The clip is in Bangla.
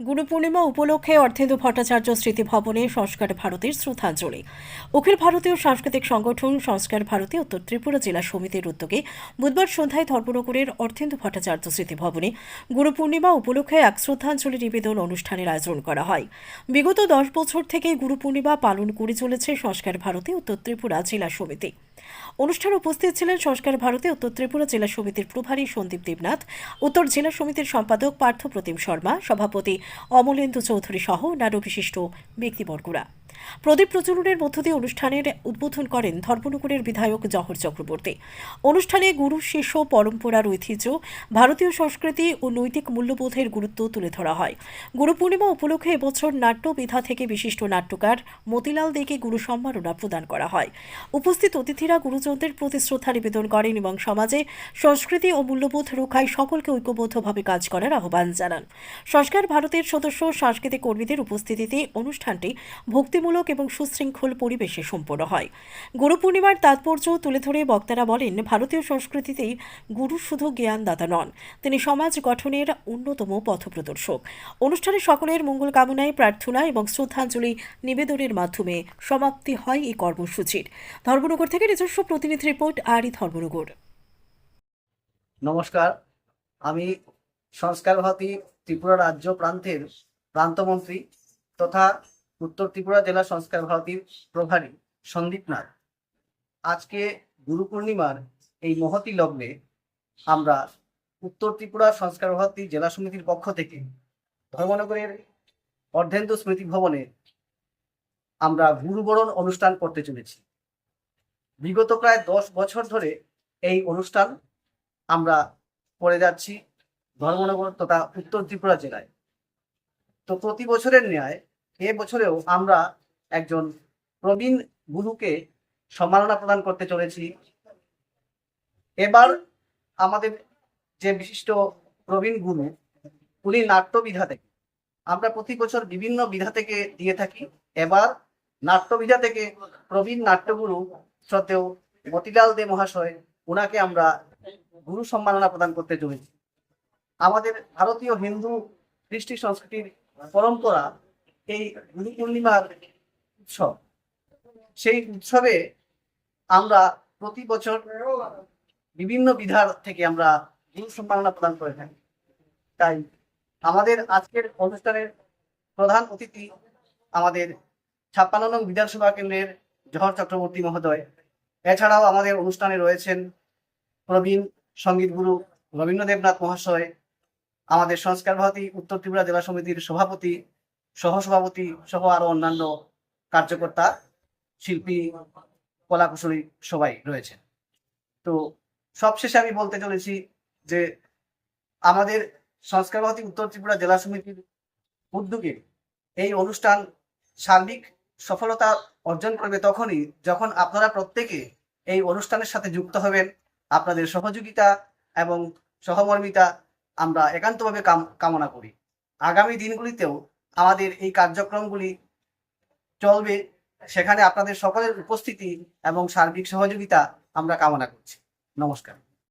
গুরু পূর্ণিমা উপলক্ষে অর্থেন্দু ভট্টাচার্য স্মৃতি ভবনে সংস্কার ভারতীর শ্রদ্ধাঞ্জলি। অখিল ভারতীয় সাংস্কৃতিক সংগঠন সংস্কার ভারতী উত্তর ত্রিপুরা জেলা সমিতির উদ্যোগে বুধবার সন্ধ্যায় ধর্মনগরের অর্থেন্দু ভট্টাচার্য স্মৃতি ভবনে গুরু পূর্ণিমা উপলক্ষে এক শ্রদ্ধাঞ্জলি নিবেদন অনুষ্ঠানের আয়োজন করা হয়। বিগত 10 বছর থেকে গুরু পূর্ণিমা পালন করে চলেছে সংস্কার ভারতী উত্তর ত্রিপুরা জেলা সমিতি। অনুষ্ঠানে উপস্থিত ছিলেন সংস্কার ভারতী উত্তর ত্রিপুরা জেলা সমিতির প্রভারী সন্দীপ দেবনাথ, উত্তর জেলা সমিতির সম্পাদক পার্থ প্রতিম শর্মা, সভাপতি অমলেন্দু চৌধুরী সহ অন্যান্য বিশিষ্ট ব্যক্তিবর্গরা। প্রদীপ প্রজ্বলনের মধ্য দিয়ে অনুষ্ঠানের উদ্বোধন করেন ধর্মনগরের বিধায়ক জহর চক্রবর্তী। অনুষ্ঠানে গুরু শিষ্য পরম্পরার ঐতিহ্য, ভারতীয় সংস্কৃতি ও নৈতিক মূল্যবোধের গুরুত্ব তুলে ধরা হয়। গুরু পূর্ণিমা উপলক্ষে এবছর নাট্য বিধা থেকে বিশিষ্ট নাট্যকার মতিলাল দেকে গুরু সম্মাননা প্রদান করা হয়। উপস্থিত অতিথিরা গুরুজনদের প্রতি শ্রদ্ধা নিবেদন করেন এবং সমাজে সংস্কৃতি ও মূল্যবোধ রক্ষায় সকলকে ঐক্যবদ্ধভাবে কাজ করার আহ্বান জানান। সংস্কার ভারতের সদস্য সাংস্কৃতিক কর্মীদের উপস্থিতিতে অনুষ্ঠানটি ভক্তিমূলক এবং সুশৃঙ্খল পরিবেশে সম্পন্ন হয়। গুরু পূর্ণিমার তাৎপর্য তুলে ধরে বক্তারা বলেন, ভারতীয় সংস্কৃতিতে গুরু শুধু জ্ঞানদাতা নন, তিনি সমাজ গঠনের অন্যতম পথপ্রদর্শক। অনুষ্ঠানে সকলের মঙ্গল কামনায় প্রার্থনা এবং শ্রদ্ধাঞ্জলি নিবেদনের মাধ্যমে সমাপ্তি হয় এই কর্মসূচির। ধর্মনগর থেকে নিজস্ব প্রতিনিধি রিপোর্ট, আরই ধর্মনগর। নমস্কার, আমি সংস্কার ভারতী ত্রিপুরা রাজ্য প্রান্তের প্রান্তমন্ত্রী তথা উত্তর ত্রিপুরা জেলা সংস্কার ভারতীর প্রভারী সন্দীপ নাথ। আজকে গুরু পূর্ণিমার এই মহতী লগ্নে আমরা উত্তর ত্রিপুরা সংস্কার ভারতী জেলা সমিতির পক্ষ থেকে ধর্মনগরের অর্ধেন্দু স্মৃতি ভবনে আমরা গুরুবরণ অনুষ্ঠান করতে চলেছি। বিগত প্রায় 10 বছর ধরে এই অনুষ্ঠান আমরা করে যাচ্ছি ধর্মনগর তথা উত্তর ত্রিপুরা জেলায়। তো প্রতি বছরের ন্যায় এ বছরেও আমরা একজন প্রবীণ গুরুকে সম্মাননা প্রদান করতে চলেছি। এবার আমাদের যে বিশিষ্ট প্রবীণ গুরু, উনি নাট্যবিধা থেকে, আমরা প্রতি বছর বিভিন্ন বিধা থেকে দিয়ে থাকি। এবার নাট্যবিধা থেকে প্রবীণ নাট্যগুরু শ্রদ্ধেয় মতিলাল দে মহাশয়, ওনাকে আমরা গুরু সম্মাননা প্রদান করতে চলেছি। আমাদের ভারতীয় হিন্দু কৃষ্টি সংস্কৃতির পরম্পরা এই গুরু পূর্ণিমার উৎসব। সেই উৎসবে আমরা প্রতি বছর বিভিন্ন বিধার থেকে আমরা গুরু সম্মাননা প্রদান করে থাকি। তাই আমাদের আজকের অনুষ্ঠানের প্রধান অতিথি আমাদের 56 নং বিধানসভা কেন্দ্রের জহর চক্রবর্তী মহোদয়। এছাড়াও আমাদের অনুষ্ঠানে রয়েছেন প্রবীণ সঙ্গীত গুরু রবীন্দ্র দেবনাথ মহাশয়, আমাদের সংস্কার ভারতী উত্তর ত্রিপুরা জেলা সমিতির সভাপতি, সহসভাপতি সহ আরো অন্যান্য কার্যকর্তা, শিল্পী, কলাকুশলী সবাই রয়েছেন। তো সবশেষে আমি বলতে চলেছি যে আমাদের সংস্কার ভারতী উত্তর ত্রিপুরা জেলা সমিতির উদ্যোগে এই অনুষ্ঠান সার্বিক সফলতা অর্জন করবে তখনই যখন আপনারা প্রত্যেকে এই অনুষ্ঠানের সাথে যুক্ত হবেন। আপনাদের সহযোগিতা এবং সহমর্মিতা আমরা একান্তভাবে কামনা করি। আগামী দিনগুলিতেও আমাদের এই কার্যক্রমগুলি চলবে, সেখানে আপনাদের সকলের উপস্থিতি এবং সার্বিক সহযোগিতা আমরা কামনা করছি। নমস্কার।